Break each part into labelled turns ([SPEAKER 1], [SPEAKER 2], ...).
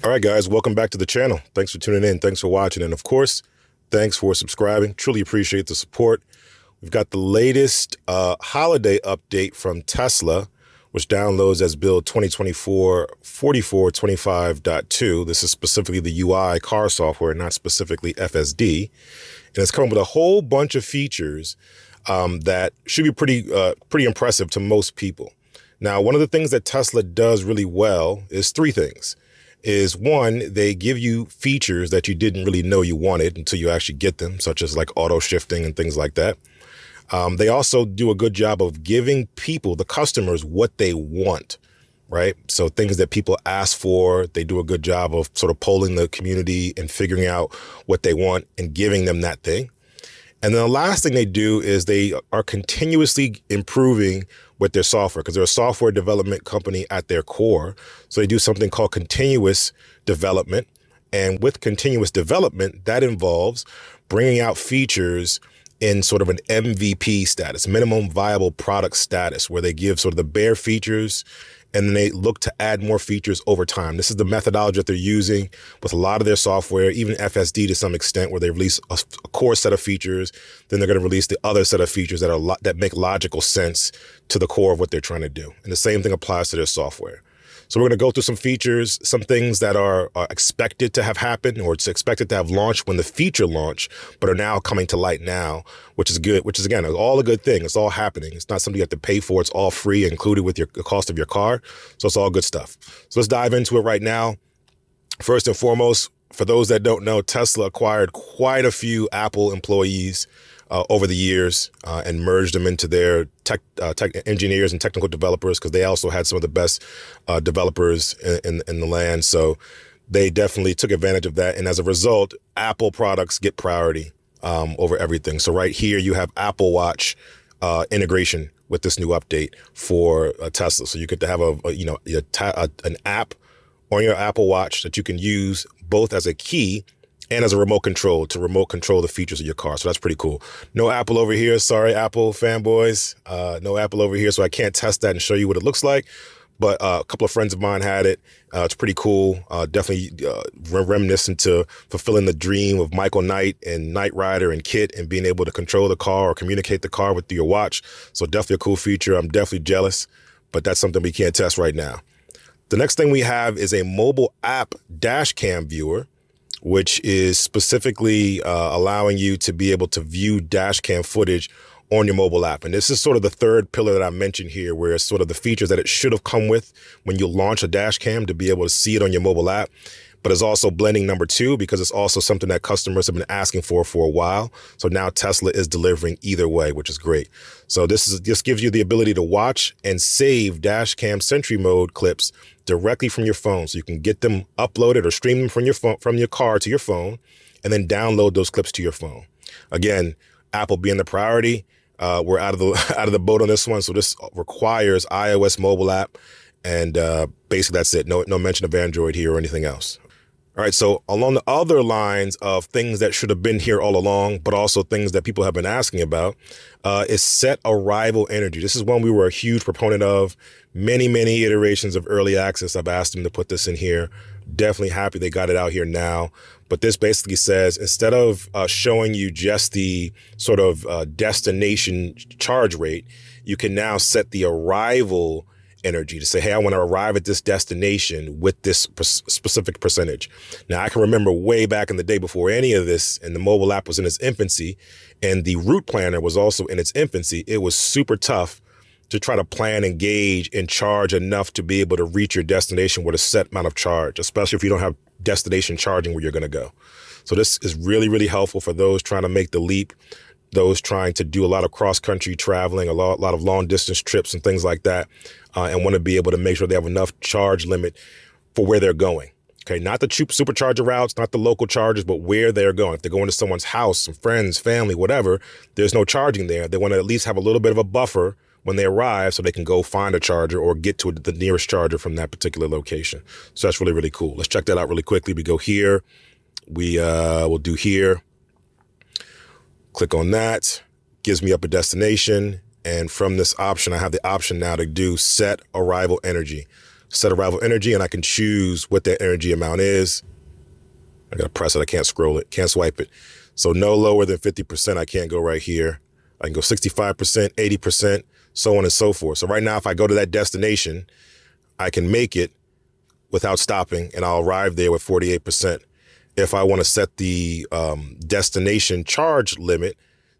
[SPEAKER 1] All right, guys, welcome back to the channel. Thanks for tuning in. Thanks for watching. And of course, thanks for subscribing. Truly appreciate the support. We've got the latest holiday update from Tesla, which downloads as build 2024-4425.2. This is specifically the UI car software, not specifically FSD. And it's coming with a whole bunch of features that should be pretty impressive to most people. Now, one of the things that Tesla does really well is three things. Is one, they give you features that you didn't really know you wanted until you actually get them, such as like auto shifting and things like that. They also do a good job of giving people, the customers, what they want, right? So things that people ask for, they do a good job of sort of polling the community and figuring out what they want and giving them that thing. And then the last thing they do is they are continuously improving with their software because they're a software development company at their core. So they do something called continuous development. And with continuous development, that involves bringing out features in sort of an MVP status, minimum viable product status, where they give sort of the bare features and then they look to add more features over time. This is the methodology that they're using with a lot of their software, even FSD to some extent, where they release a core set of features, then they're going to release the other set of features that make logical sense to the core of what they're trying to do. And the same thing applies to their software. So we're going to go through some features, some things that are expected to have happened or it's expected to have launched when the feature launched, but are now coming to light now, which is good, which is, again, all a good thing. It's all happening. It's not something you have to pay for. It's all free, included with the cost of your car. So it's all good stuff. So let's dive into it right now. First and foremost, for those that don't know, Tesla acquired quite a few Apple employees over the years and merged them into their tech engineers and technical developers because they also had some of the best developers in the land. So they definitely took advantage of that. And as a result, Apple products get priority over everything. So right here, you have Apple Watch integration with this new update for Tesla. So you get to have an app on your Apple Watch that you can use both as a key and as a remote control to remote control the features of your car. So that's pretty cool. No Apple over here. Sorry, Apple fanboys. No Apple over here. So I can't test that and show you what it looks like. But a couple of friends of mine had it. It's pretty cool. Definitely reminiscent to fulfilling the dream of Michael Knight and Knight Rider and Kit and being able to control the car or communicate the car with your watch. So definitely a cool feature. I'm definitely jealous, but that's something we can't test right now. The next thing we have is a mobile app dashcam viewer, which is specifically allowing you to be able to view dashcam footage on your mobile app. And this is sort of the third pillar that I mentioned here, where it's sort of the features that it should have come with when you launch a dashcam to be able to see it on your mobile app. But it's also blending number two because it's also something that customers have been asking for a while. So now Tesla is delivering either way, which is great. So this gives you the ability to watch and save dashcam Sentry mode clips directly from your phone. So you can get them uploaded or stream them from your phone, from your car to your phone, and then download those clips to your phone. Again, Apple being the priority, we're out of the boat on this one. So this requires iOS mobile app, and basically that's it. No mention of Android here or anything else. All right, so along the other lines of things that should have been here all along, but also things that people have been asking about, is set arrival energy. This is one we were a huge proponent of. Many iterations of early access. I've asked them to put this in here. Definitely happy they got it out here now. But this basically says, instead of showing you just the sort of destination charge rate, you can now set the arrival energy to say, hey, I want to arrive at this destination with this specific percentage. Now, I can remember way back in the day before any of this, and the mobile app was in its infancy, and the route planner was also in its infancy. It was super tough to try to plan and gauge and charge enough to be able to reach your destination with a set amount of charge, especially if you don't have destination charging where you're going to go. So this is really helpful for those trying to make the leap, those trying to do a lot of cross-country traveling, a lot of long-distance trips and things like that, and want to be able to make sure they have enough charge limit for where they're going. Okay, not the supercharger routes, not the local chargers, but where they're going. If they're going to someone's house, some friends, family, whatever, there's no charging there. They want to at least have a little bit of a buffer when they arrive so they can go find a charger or get to the nearest charger from that particular location. So that's really cool. Let's check that out really quickly. We go here. We'll do here. Click on that. Gives me up a destination. And from this option, I have the option now to do set arrival energy. set arrival energy, and I can choose what that energy amount is. I gotta press it, I can't scroll it, can't swipe it. So no lower than 50%, I can't go right here. I can go 65%, 80%, so on and so forth. So right now, if I go to that destination, I can make it without stopping, and I'll arrive there with 48%. If I want to set the destination charge limit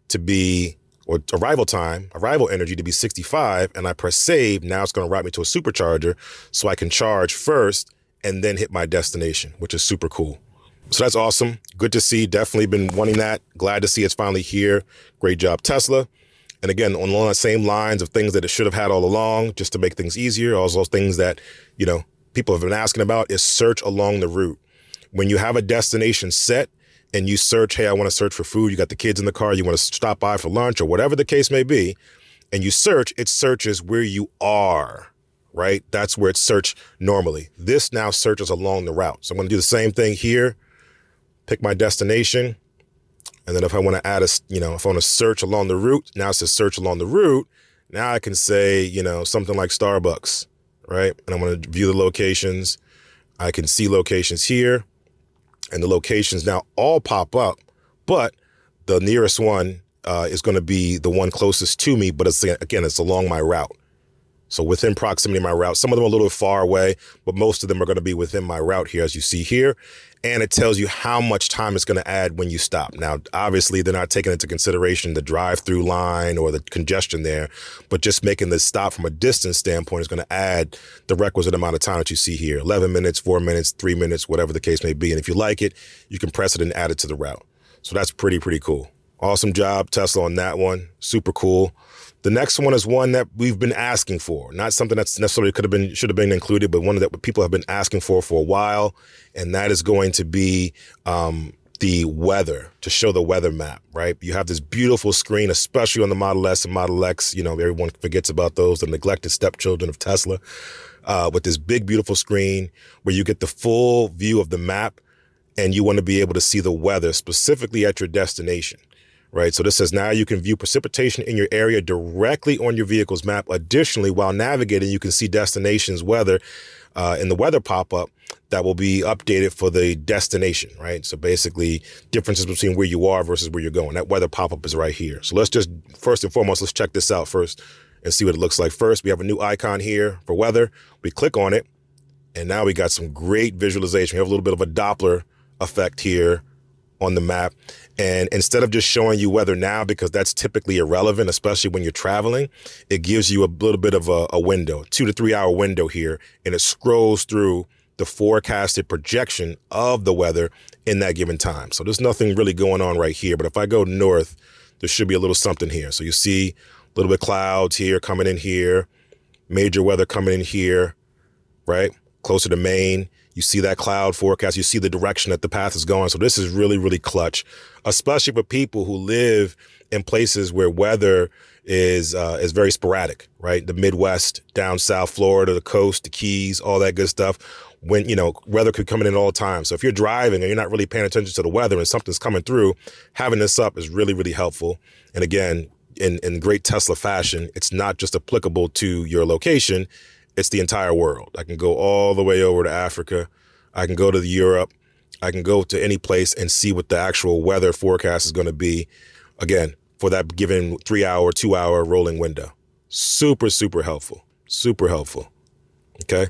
[SPEAKER 1] to be, or arrival time, arrival energy to be 65, and I press save, now it's going to route me to a supercharger so I can charge first and then hit my destination, which is super cool. So that's awesome. Good to see. Definitely been wanting that. Glad to see it's finally here. Great job, Tesla. And again, on the same lines of things that it should have had all along, just to make things easier, all those things that, people have been asking about, is search along the route. When you have a destination set and you search, hey, I want to search for food, you got the kids in the car, you want to stop by for lunch or whatever the case may be, and you search, it searches where you are, right? That's where it's searched normally. This now searches along the route. So I'm going to do the same thing here, pick my destination, and then if I want to add if I want to search along the route, now it says search along the route. Now I can say, something like Starbucks, right? And I'm going to view the locations. I can see locations here, and the locations now all pop up, but the nearest one is going to be the one closest to me, but it's along my route. So within proximity of my route. Some of them are a little far away, but most of them are going to be within my route here, as you see here. And it tells you how much time it's going to add when you stop. Now, obviously, they're not taking into consideration the drive-through line or the congestion there, but just making the stop from a distance standpoint is going to add the requisite amount of time that you see here. 11 minutes, 4 minutes, 3 minutes, whatever the case may be. And if you like it, you can press it and add it to the route. So that's pretty cool. Awesome job, Tesla, on that one. Super cool. The next one is one that we've been asking for, not something that's necessarily should have been included, but one that people have been asking for a while, and that is going to be the weather, to show the weather map, right? You have this beautiful screen, especially on the Model S and Model X. Everyone forgets about those, the neglected stepchildren of Tesla, with this big, beautiful screen where you get the full view of the map, and you want to be able to see the weather specifically at your destination. Right. So this says now you can view precipitation in your area directly on your vehicle's map. Additionally, while navigating, you can see destinations weather in the weather pop-up that will be updated for the destination. Right. So basically differences between where you are versus where you're going. That weather pop-up is right here. So let's just first and foremost, let's check this out first and see what it looks like. First, we have a new icon here for weather. We click on it, and now we got some great visualization. We have a little bit of a Doppler effect here on the map. And instead of just showing you weather now, because that's typically irrelevant, especially when you're traveling, it gives you a little bit of a window, 2 to 3 hour window here, and it scrolls through the forecasted projection of the weather in that given time. So there's nothing really going on right here, but if I go north, there should be a little something here. So you see a little bit of clouds here coming in here, major weather coming in here, right? Closer to Maine. You see that cloud forecast. You see the direction that the path is going. So this is really clutch, especially for people who live in places where weather is very sporadic, right? The Midwest, down south, Florida, the coast, the Keys, all that good stuff. When, weather could come in all the time. So if you're driving and you're not really paying attention to the weather and something's coming through, having this up is really helpful. And again, in great Tesla fashion, it's not just applicable to your location. It's the entire world. I can go all the way over to Africa. I can go to Europe. I can go to any place and see what the actual weather forecast is going to be, again, for that given 3 hour, 2 hour rolling window. Super helpful. Super helpful. Okay.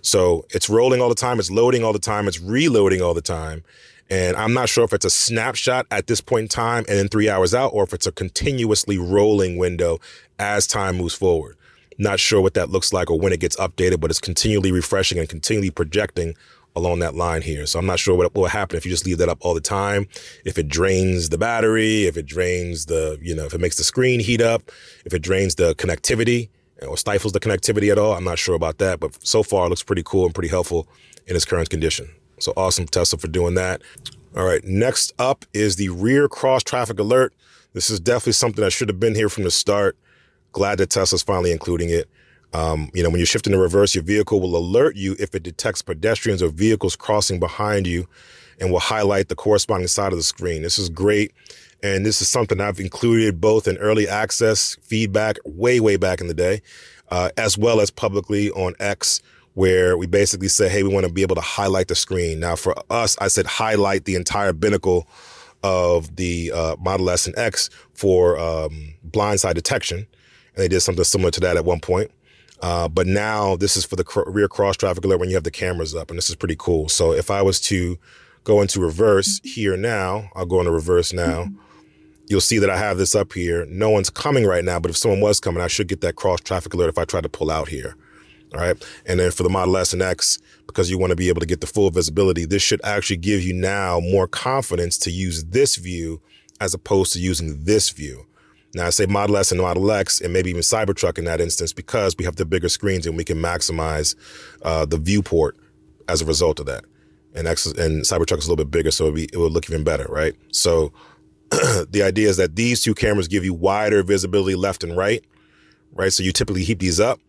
[SPEAKER 1] So it's rolling all the time. It's loading all the time. It's reloading all the time. And I'm not sure if it's a snapshot at this point in time and then 3 hours out, or if it's a continuously rolling window as time moves forward. Not sure what that looks like or when it gets updated, but it's continually refreshing and continually projecting along that line here. So I'm not sure what will happen if you just leave that up all the time, if it drains the battery, if it drains if it makes the screen heat up, if it drains the connectivity or stifles the connectivity at all. I'm not sure about that, but so far it looks pretty cool and pretty helpful in its current condition. So awesome, Tesla, for doing that. All right, next up is the rear cross traffic alert. This is definitely something that should have been here from the start. Glad that Tesla's finally including it. When you're shifting to reverse, your vehicle will alert you if it detects pedestrians or vehicles crossing behind you, and will highlight the corresponding side of the screen. This is great. And this is something I've included both in early access feedback way back in the day, as well as publicly on X, where we basically say, hey, we want to be able to highlight the screen. Now for us, I said highlight the entire binnacle of the Model S and X for blindside detection. And they did something similar to that at one point. But now this is for the rear cross traffic alert when you have the cameras up, and this is pretty cool. So if I was to go into reverse here now, I'll go into reverse now. You'll see that I have this up here. No one's coming right now, but if someone was coming, I should get that cross traffic alert if I try to pull out here. All right. And then for the Model S and X, because you want to be able to get the full visibility, this should actually give you now more confidence to use this view as opposed to using this view. Now I say Model S and Model X and maybe even Cybertruck in that instance, because we have the bigger screens and we can maximize the viewport as a result of that. And Cybertruck is a little bit bigger, so it will look even better, right? So the idea is that these two cameras give you wider visibility left and right? So you typically heat these up.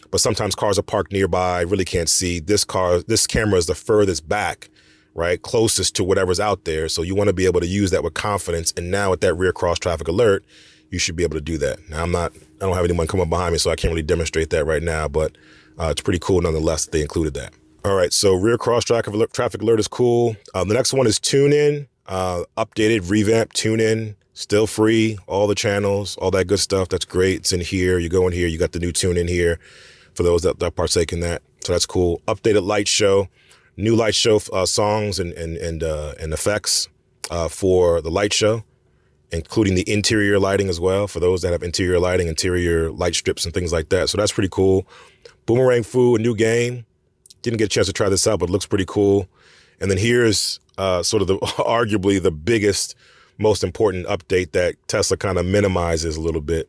[SPEAKER 1] But sometimes cars are parked nearby, really can't see. This camera is the furthest back, right? Closest to whatever's out there. So you want to be able to use that with confidence. And now with that rear cross traffic alert, you should be able to do that. Now I don't have anyone come up behind me, so I can't really demonstrate that right now, but it's pretty cool nonetheless that they included that. All right, so rear cross traffic alert is cool. The next one is tune in, updated, revamped tune in. Still free, all the channels, all that good stuff. That's great. It's in here. You go in here, you got the new tune in here for those that partake in that. So that's cool. Updated light show, new light show songs and effects for the light show, including the interior lighting as well for those that have interior lighting, interior light strips and things like that. So that's pretty cool. Boomerang Fu, a new game. Didn't get a chance to try this out, but it looks pretty cool. And then here's sort of arguably the biggest, most important update that Tesla kind of minimizes a little bit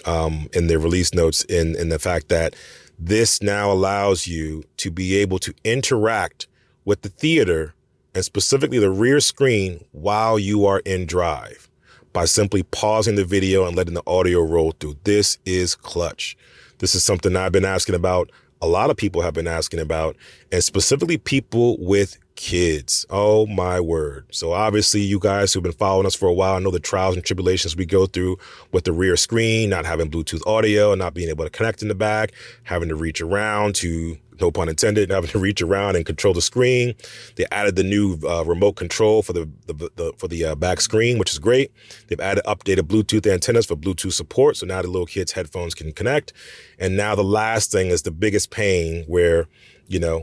[SPEAKER 1] in their release notes in the fact that this now allows you to be able to interact with the theater and specifically the rear screen while you are in drive by simply pausing the video and letting the audio roll through. This is clutch. This is something I've been asking about. A lot of people have been asking about, and specifically people with kids. Oh my word. So obviously you guys who've been following us for a while know the trials and tribulations we go through with the rear screen, not having Bluetooth audio, not being able to connect in the back, having to reach around to, no pun intended, having to reach around and control the screen. They added the new remote control for the back screen, which is great. They've added updated Bluetooth antennas for Bluetooth support. So now the little kids' headphones can connect. And now the last thing is the biggest pain where,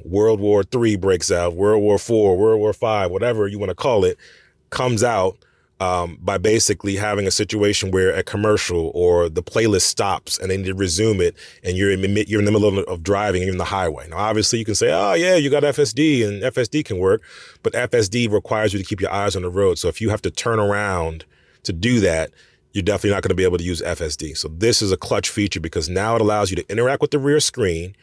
[SPEAKER 1] World War III breaks out, World War IV, World War V, whatever you want to call it, comes out by basically having a situation where a commercial or the playlist stops and they need to resume it, and you're in the middle of driving, you're in the highway. Now, obviously, you can say, oh, yeah, you got FSD, and FSD can work, but FSD requires you to keep your eyes on the road. So if you have to turn around to do that, you're definitely not going to be able to use FSD. So this is a clutch feature because now it allows you to interact with the rear screen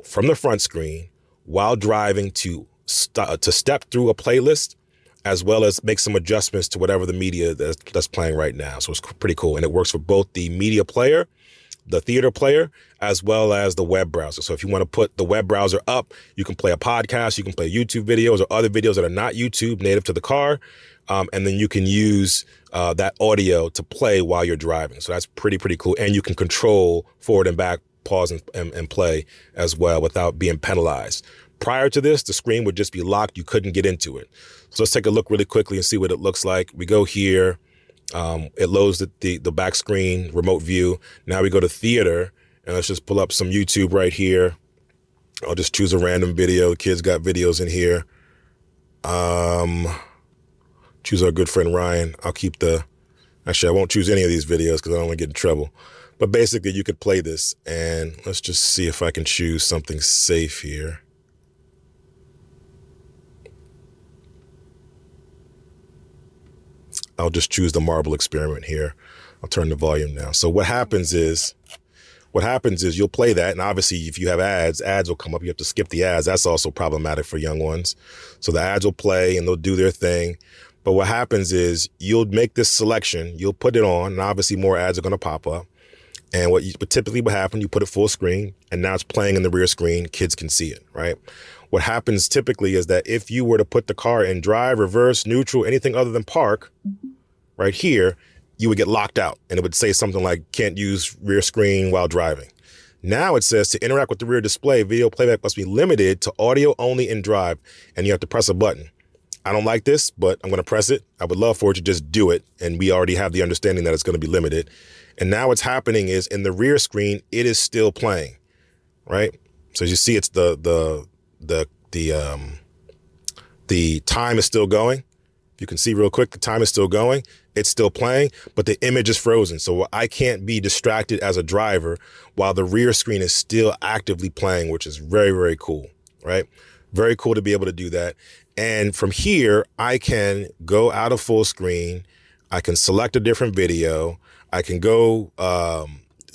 [SPEAKER 1] from the front screen while driving to step through a playlist, as well as make some adjustments to whatever the media that's playing right now. So it's pretty cool. And it works for both the media player, the theater player, as well as the web browser. So if you want to put the web browser up, you can play a podcast, you can play YouTube videos or other videos that are not YouTube, native to the car. And then you can use that audio to play while you're driving. So that's pretty cool. And you can control forward and back, pause and play as well without being penalized. Prior to this, the screen would just be locked. You couldn't get into it. So let's take a look really quickly and see what it looks like. We go here. It loads the back screen remote view. Now we go to theater, and let's just pull up some YouTube right here. I'll just choose a random video. Kids got videos in here. Choose our good friend Ryan. Actually, I won't choose any of these videos because I don't want to get in trouble. But basically, you could play this, and let's just see if I can choose something safe here. I'll just choose the marble experiment here. I'll turn the volume down. So what happens is you'll play that. And obviously, if you have ads will come up. You have to skip the ads. That's also problematic for young ones. So the ads will play and they'll do their thing. But what happens is you'll make this selection, you'll put it on, and obviously more ads are going to pop up. And what typically would happen, you put it full screen, and now it's playing in the rear screen. Kids can see it, right? What happens typically is that if you were to put the car in drive, reverse, neutral, anything other than park, right here, you would get locked out. And it would say something like, can't use rear screen while driving. Now it says to interact with the rear display, video playback must be limited to audio only in drive, and you have to press a button. I don't like this, but I'm going to press it. I would love for it to just do it, and we already have the understanding that it's going to be limited. And now what's happening is in the rear screen, it is still playing, right? So as you see, it's the time is still going. You can see real quick, the time is still going. It's still playing, but the image is frozen. So I can't be distracted as a driver while the rear screen is still actively playing, which is very, very cool, right? Very cool to be able to do that. And from here, I can go out of full screen. I can select a different video. I can go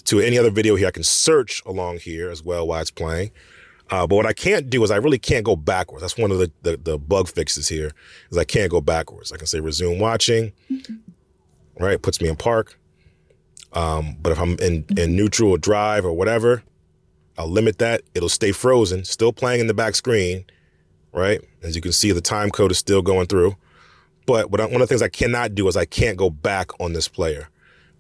[SPEAKER 1] to any other video here. I can search along here as well while it's playing. But what I can't do is I really can't go backwards. That's one of the bug fixes here, is I can't go backwards. I can say resume watching, right? Puts me in park. But if I'm in neutral or drive or whatever, I'll limit that. It'll stay frozen, still playing in the back screen, right? As you can see, the time code is still going through. But one of the things I cannot do is I can't go back on this player.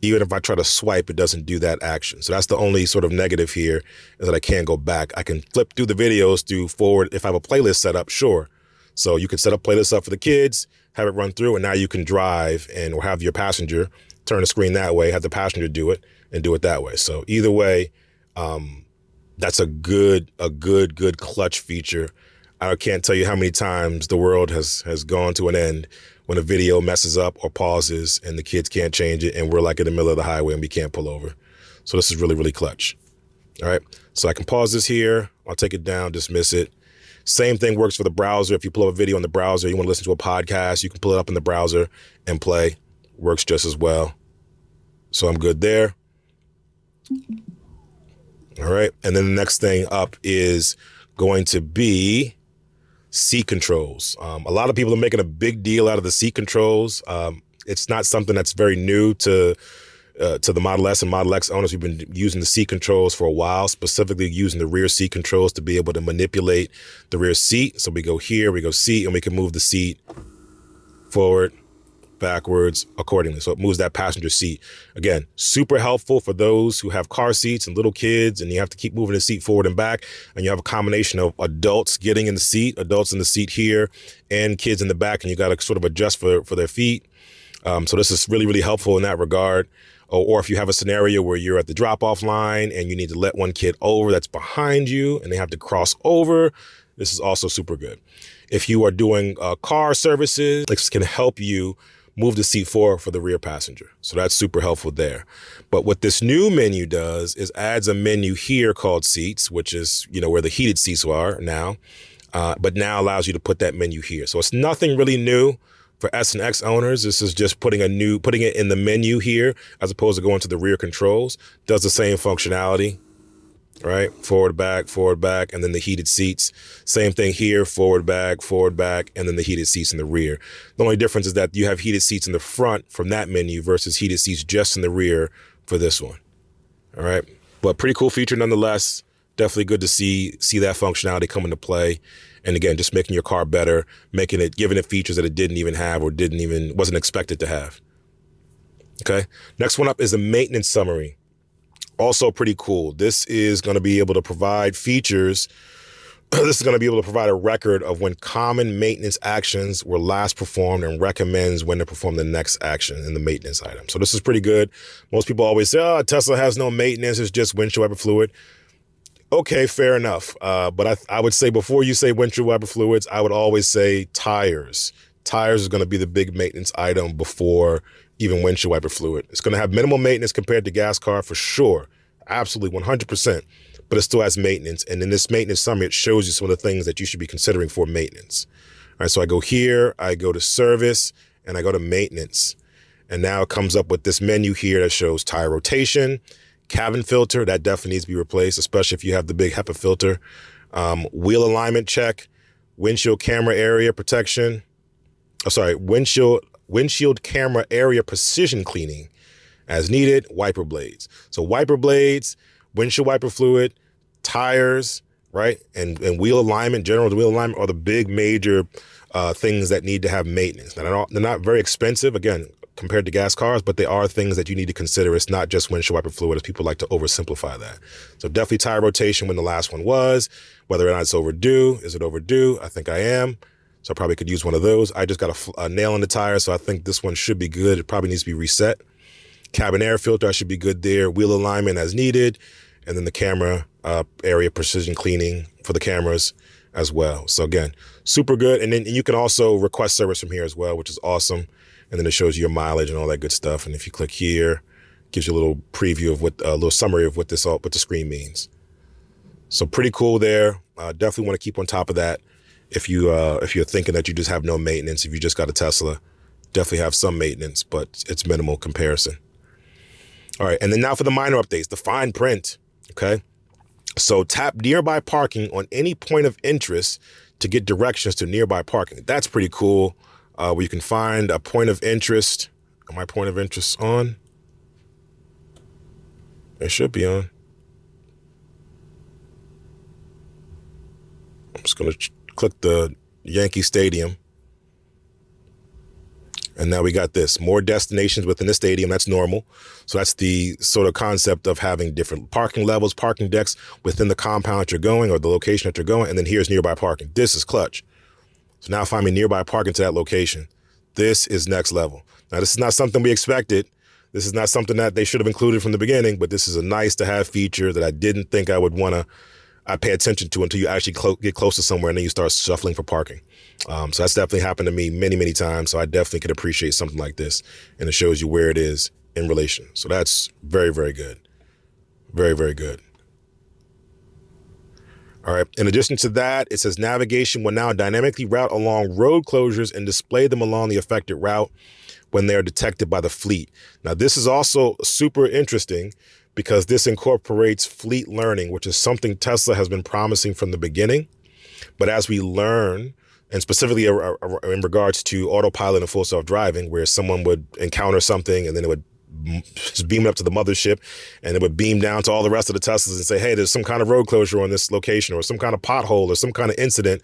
[SPEAKER 1] Even if I try to swipe, it doesn't do that action. So that's the only sort of negative here, is that I can't go back. I can flip through the videos, do forward. If I have a playlist set up, sure. So you can set up playlists up for the kids, have it run through, and now you can drive or have your passenger turn the screen that way, have the passenger do it, and do it that way. So either way, that's a good clutch feature. I can't tell you how many times the world has gone to an end when a video messes up or pauses and the kids can't change it and we're like in the middle of the highway and we can't pull over. So this is really, really clutch. All right. So I can pause this here. I'll take it down, dismiss it. Same thing works for the browser. If you pull up a video in the browser, you want to listen to a podcast, you can pull it up in the browser and play. Works just as well. So I'm good there. All right. And then the next thing up is going to be seat controls. A lot of people are making a big deal out of the seat controls. It's not something that's very new to the Model S and Model X owners. We've been using the seat controls for a while, specifically using the rear seat controls to be able to manipulate the rear seat. So we go here, we go seat, and we can move the seat forward, backwards accordingly. So it moves that passenger seat. Again, super helpful for those who have car seats and little kids and you have to keep moving the seat forward and back, and you have a combination of adults getting in the seat, adults in the seat here, and kids in the back, and you got to sort of adjust for their feet. So this is really, really helpful in that regard. Or if you have a scenario where you're at the drop-off line and you need to let one kid over that's behind you and they have to cross over, this is also super good. If you are doing car services, this can help you move the seat forward for the rear passenger. So that's super helpful there. But what this new menu does is adds a menu here called seats, which is, where the heated seats are now, but now allows you to put that menu here. So it's nothing really new for S and X owners. This is just putting it in the menu here as opposed to going to the rear controls. Does the same functionality, right? Forward, back, and then the heated seats. Same thing here, forward, back, and then the heated seats in the rear. The only difference is that you have heated seats in the front from that menu versus heated seats just in the rear for this one. All right. But pretty cool feature nonetheless. Definitely good to see that functionality come into play. And again, just making your car better, giving it features that it didn't even have or wasn't expected to have. Okay. Next one up is the maintenance summary. Also pretty cool. This is going to be able to provide features. This is going to be able to provide a record of when common maintenance actions were last performed and recommends when to perform the next action in the maintenance item. So this is pretty good. Most people always say, Tesla has no maintenance. It's just windshield wiper fluid. Okay, fair enough. But I would say before you say windshield wiper fluids, I would always say tires. Tires is going to be the big maintenance item before even windshield wiper fluid. It's going to have minimal maintenance compared to gas car for sure. Absolutely, 100%. But it still has maintenance. And in this maintenance summary, it shows you some of the things that you should be considering for maintenance. All right, so I go here, I go to service, and I go to maintenance. And now it comes up with this menu here that shows tire rotation, cabin filter, that definitely needs to be replaced, especially if you have the big HEPA filter. Wheel alignment check, windshield camera area protection. Windshield camera area precision cleaning as needed, wiper blades. So wiper blades, windshield wiper fluid, tires, right? And wheel alignment, general wheel alignment are the big major things that need to have maintenance. Now, they're not very expensive. Again, compared to gas cars, but they are things that you need to consider. It's not just windshield wiper fluid, as people like to oversimplify that. So definitely tire rotation when the last one was, whether or not it's overdue. Is it overdue? I think I am. So I probably could use one of those. I just got a nail in the tire, so I think this one should be good. It probably needs to be reset. Cabin air filter, I should be good there. Wheel alignment as needed. And then the camera area precision cleaning for the cameras as well. So again, super good. And then you can also request service from here as well, which is awesome. And then it shows you your mileage and all that good stuff. And if you click here, it gives you a little preview of what, a little summary of what the screen means. So pretty cool there. Definitely want to keep on top of that. If you're thinking that you just have no maintenance, if you just got a Tesla, definitely have some maintenance, but it's minimal comparison. All right, and then now for the minor updates, the fine print, okay? So tap nearby parking on any point of interest to get directions to nearby parking. That's pretty cool, where you can find a point of interest. Are my point of interest on? It should be on. I'm just gonna click the Yankee Stadium. And now we got this, more destinations within the stadium. That's normal. So that's the sort of concept of having different parking levels, parking decks within the compound that you're going or the location that you're going. And then here's nearby parking. This is clutch. So now find me nearby parking to that location. This is next level. Now, this is not something we expected. This is not something that they should have included from the beginning, but this is a nice to have feature that I didn't think I would want to pay attention to until you actually get close to somewhere and then you start shuffling for parking. So that's definitely happened to me many, many times. So I definitely could appreciate something like this. And it shows you where it is in relation. So that's very, very good. Very, very good. All right. In addition to that, it says navigation will now dynamically route along road closures and display them along the affected route when they are detected by the fleet. Now, this is also super interesting because this incorporates fleet learning, which is something Tesla has been promising from the beginning. But as we learn, and specifically in regards to autopilot and full self-driving, where someone would encounter something and then it would just beam it up to the mothership and it would beam down to all the rest of the Teslas and say, hey, there's some kind of road closure on this location or some kind of pothole or some kind of incident,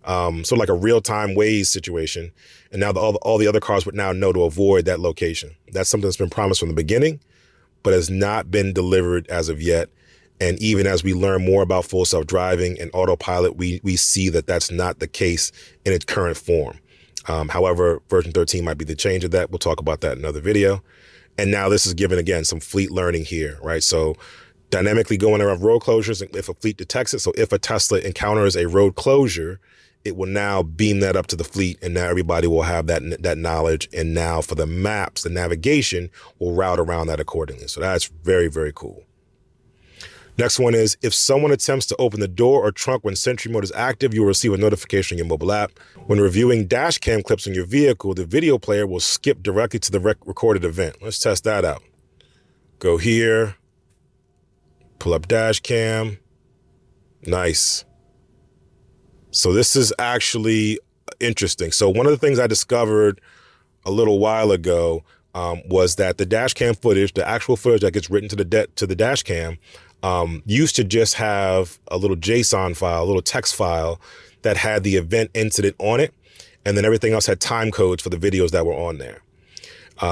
[SPEAKER 1] sort of like a real-time Waze situation. And now all the other cars would now know to avoid that location. That's something that's been promised from the beginning, but has not been delivered as of yet. And even as we learn more about full self-driving and autopilot, we see that that's not the case in its current form. However, version 13 might be the change of that. We'll talk about that in another video. And now this is given, again, some fleet learning here, right? So dynamically going around road closures if a fleet detects it. So if a Tesla encounters a road closure, it will now beam that up to the fleet, and now everybody will have that knowledge. And now for the maps, the navigation will route around that accordingly. So that's very, very cool. Next one is, if someone attempts to open the door or trunk when Sentry Mode is active, you will receive a notification on your mobile app. When reviewing dash cam clips on your vehicle, the video player will skip directly to the recorded event. Let's test that out. Go here, pull up dash cam. Nice. So this is actually interesting. So one of the things I discovered a little while ago was that the dash cam footage, the actual footage that gets written to the dash cam, used to just have a little JSON file, a little text file that had the event incident on it. And then everything else had time codes for the videos that were on there.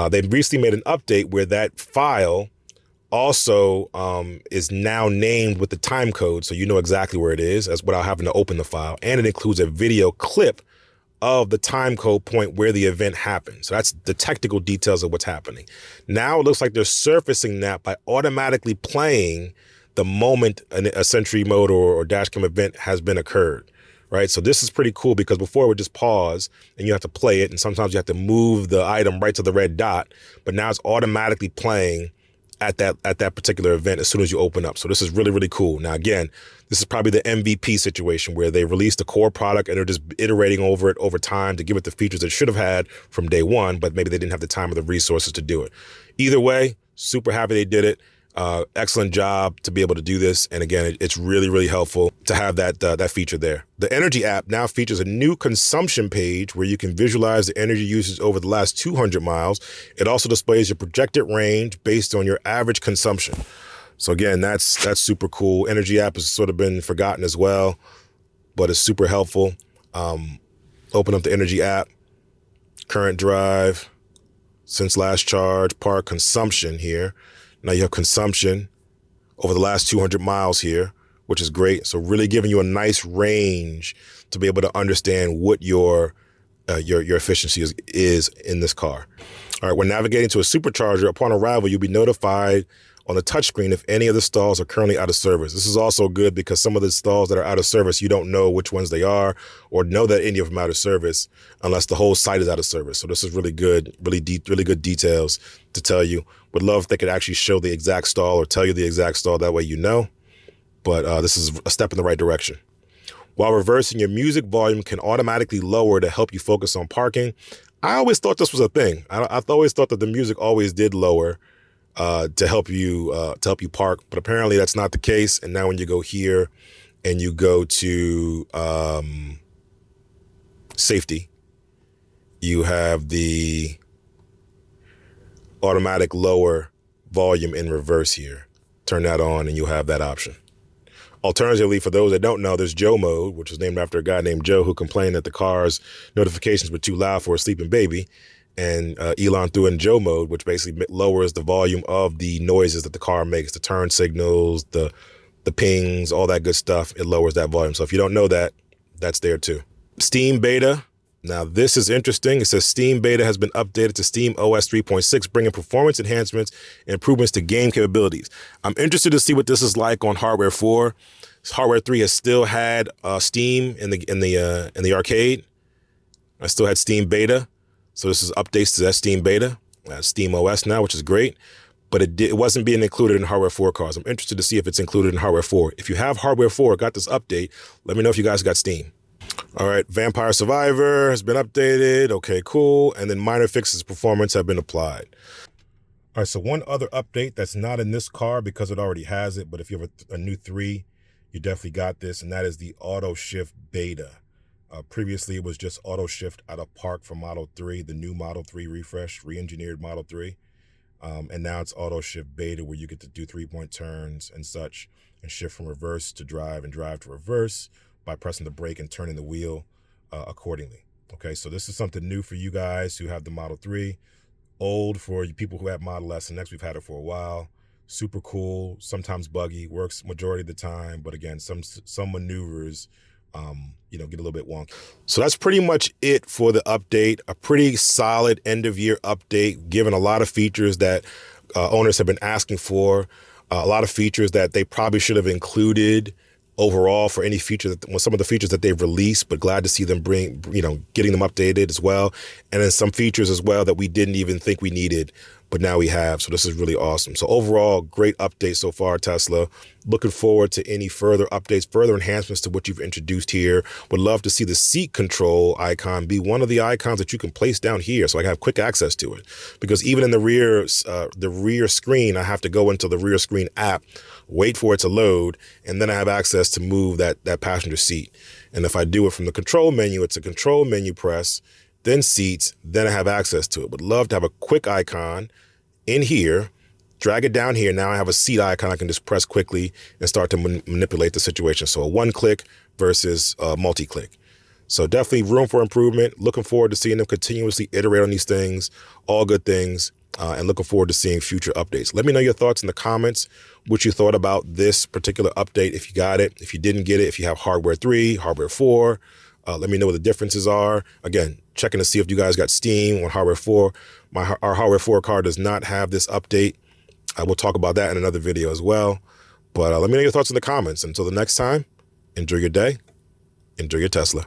[SPEAKER 1] They recently made an update where that file also is now named with the time code. So you know exactly where it is as without having to open the file. And it includes a video clip of the time code point where the event happened. So that's the technical details of what's happening. Now it looks like they're surfacing that by automatically playing the moment a Sentry Mode or dashcam event has been occurred, right? So this is pretty cool because before it would just pause and you have to play it, and sometimes you have to move the item right to the red dot, but now it's automatically playing at that particular event as soon as you open up. So this is really, really cool. Now, again, this is probably the MVP situation where they released the core product and they're just iterating over it over time to give it the features it should have had from day one, but maybe they didn't have the time or the resources to do it. Either way, super happy they did it. Excellent job to be able to do this. And again, it's really, really helpful to have that feature there. The Energy app now features a new consumption page where you can visualize the energy usage over the last 200 miles. It also displays your projected range based on your average consumption. So again, that's super cool. Energy app has sort of been forgotten as well, but it's super helpful. Open up the Energy app, current drive. since last charge, park, consumption here. Now you have consumption over the last 200 miles here, which is great. So really giving you a nice range to be able to understand what your efficiency is in this car. All right, when navigating to a supercharger, upon arrival, you'll be notified on the touchscreen if any of the stalls are currently out of service. This is also good because some of the stalls that are out of service, you don't know which ones they are or know that any of them are out of service unless the whole site is out of service. So this is really good, really good details to tell you. Would love if they could actually show the exact stall or tell you the exact stall. That way you know. But this is a step in the right direction. While reversing, your music volume can automatically lower to help you focus on parking. I always thought this was a thing. I always thought that the music always did lower to help you park, but apparently that's not the case. And now when you go here and you go to safety, you have the automatic lower volume in reverse here. Turn that on and you'll have that option. Alternatively, for those that don't know, there's Joe mode, which was named after a guy named Joe who complained that the car's notifications were too loud for a sleeping baby. And Elon threw in Joe mode, which basically lowers the volume of the noises that the car makes, the turn signals, the pings, all that good stuff. It lowers that volume. So if you don't know that, that's there too. Steam beta. Now this is interesting. It says Steam beta has been updated to Steam OS 3.6, bringing performance enhancements and improvements to game capabilities. I'm interested to see what this is like on hardware 4. Hardware 3 has still had Steam in the arcade. I still had Steam beta. So this is updates to that Steam beta, Steam OS now, which is great, but it wasn't being included in hardware 4 cars. I'm interested to see if it's included in hardware 4. If you have hardware 4, got this update, let me know if you guys got Steam. All right, Vampire Survivor has been updated. Okay, cool. And then minor fixes to performance have been applied. All right, so one other update that's not in this car because it already has it, but if you have a new 3, you definitely got this, and that is the Auto Shift Beta. Previously, it was just Auto Shift out of park for Model 3, the new Model 3 refresh, re-engineered Model 3. And now it's Auto Shift Beta, where you get to do 3-point turns and such, and shift from reverse to drive and drive to reverse by pressing the brake and turning the wheel accordingly. Okay, so this is something new for you guys who have the Model 3. Old for you people who have Model S and X. We've had it for a while. Super cool, sometimes buggy, works majority of the time, but again, some maneuvers get a little bit wonky. So that's pretty much it for the update. A pretty solid end of year update, given a lot of features that owners have been asking for, a lot of features that they probably should have included overall for any feature some of the features that they've released, but glad to see them getting them updated as well. And then some features as well that we didn't even think we needed, but now we have. So this is really awesome. So overall, great update so far, Tesla. Looking forward to any further updates, further enhancements to what you've introduced here. Would love to see the seat control icon be one of the icons that you can place down here so I can have quick access to it. Because even in the rear screen, I have to go into the rear screen app, wait for it to load, and then I have access to move that passenger seat. And if I do it from the control menu, it's a control menu press, then seats, then I have access to it. Would love to have a quick icon in here, drag it down here. Now I have a seat icon I can just press quickly and start to manipulate the situation. So a one-click versus multi-click. So definitely room for improvement. Looking forward to seeing them continuously iterate on these things, all good things, and looking forward to seeing future updates. Let me know your thoughts in the comments, what you thought about this particular update, if you got it, if you didn't get it, if you have hardware 3, hardware 4, let me know what the differences are. Again, checking to see if you guys got Steam on hardware 4. Our hardware 4 car does not have this update. We'll talk about that in another video as well. But let me know your thoughts in the comments. Until the next time, enjoy your day, enjoy your Tesla.